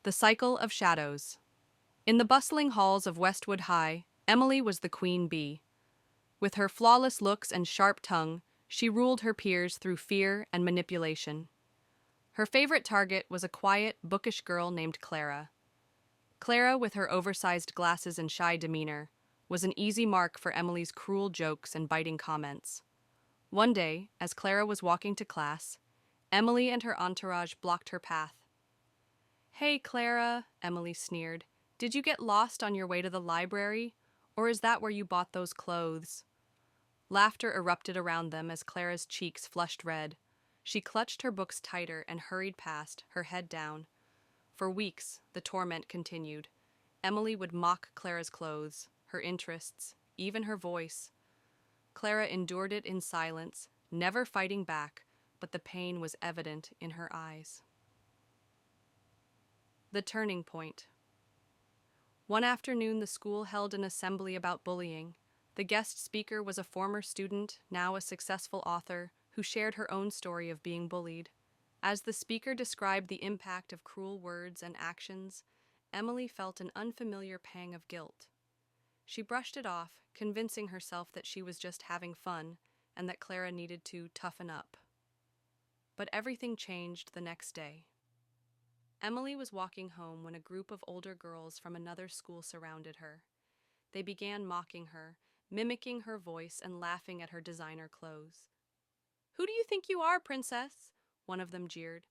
The Cycle of Shadows. In the bustling halls of Westwood High, Emily was the queen bee. With her flawless looks and sharp tongue, she ruled her peers through fear and manipulation. Her favorite target was a quiet, bookish girl named Clara. Clara, with her oversized glasses and shy demeanor, was an easy mark for Emily's cruel jokes and biting comments. One day, as Clara was walking to class, Emily and her entourage blocked her path. "Hey, Clara," Emily sneered. "Did you get lost on your way to the library? Or is that where you bought those clothes?" Laughter erupted around them as Clara's cheeks flushed red. She clutched her books tighter and hurried past, her head down. For weeks, the torment continued. Emily would mock Clara's clothes, her interests, even her voice. Clara endured it in silence, never fighting back, but the pain was evident in her eyes. The turning point. One afternoon, the school held an assembly about bullying. The guest speaker was a former student, now a successful author, who shared her own story of being bullied. As the speaker described the impact of cruel words and actions, Emily felt an unfamiliar pang of guilt. She brushed it off, convincing herself that she was just having fun and that Clara needed to toughen up. But everything changed the next day. Emily was walking home when a group of older girls from another school surrounded her. They began mocking her, mimicking her voice and laughing at her designer clothes. "Who do you think you are, princess?" one of them jeered.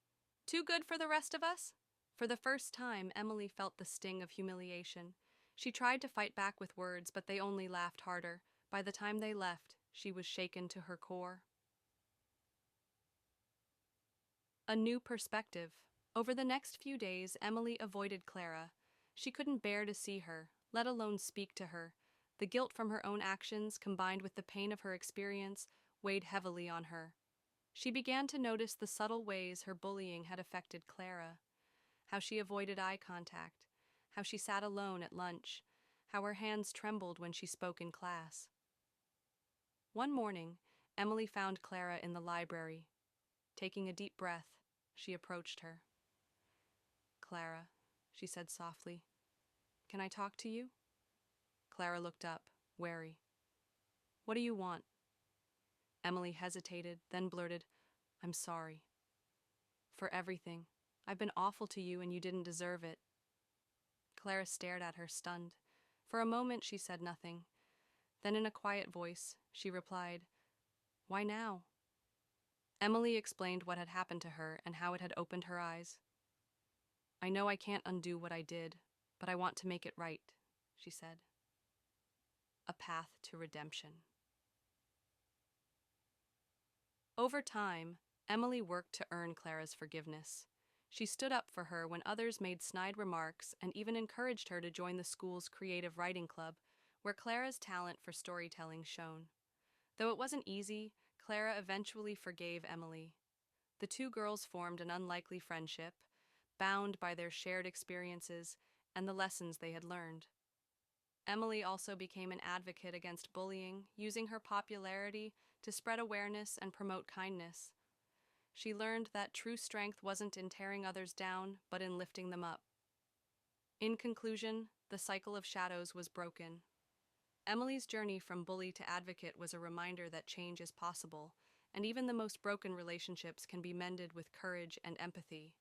"Too good for the rest of us?" For the first time, Emily felt the sting of humiliation. She tried to fight back with words, but they only laughed harder. By the time they left, she was shaken to her core. A new perspective. Over the next few days, Emily avoided Clara. She couldn't bear to see her, let alone speak to her. The guilt from her own actions, combined with the pain of her experience, weighed heavily on her. She began to notice the subtle ways her bullying had affected Clara. How she avoided eye contact, how she sat alone at lunch, how her hands trembled when she spoke in class. One morning, Emily found Clara in the library. Taking a deep breath, she approached her. "Clara," she said softly, "can I talk to you?" Clara looked up, wary. "What do you want?" Emily hesitated, then blurted, "I'm sorry. For everything. I've been awful to you and you didn't deserve it." Clara stared at her, stunned. For a moment she said nothing. Then in a quiet voice, she replied, "Why now?" Emily explained what had happened to her and how it had opened her eyes. "I know I can't undo what I did, but I want to make it right," she said. A path to redemption. Over time, Emily worked to earn Clara's forgiveness. She stood up for her when others made snide remarks and even encouraged her to join the school's creative writing club, where Clara's talent for storytelling shone. Though it wasn't easy, Clara eventually forgave Emily. The two girls formed an unlikely friendship, bound by their shared experiences and the lessons they had learned. Emily also became an advocate against bullying, using her popularity to spread awareness and promote kindness. She learned that true strength wasn't in tearing others down, but in lifting them up. In conclusion, the cycle of shadows was broken. Emily's journey from bully to advocate was a reminder that change is possible, and even the most broken relationships can be mended with courage and empathy.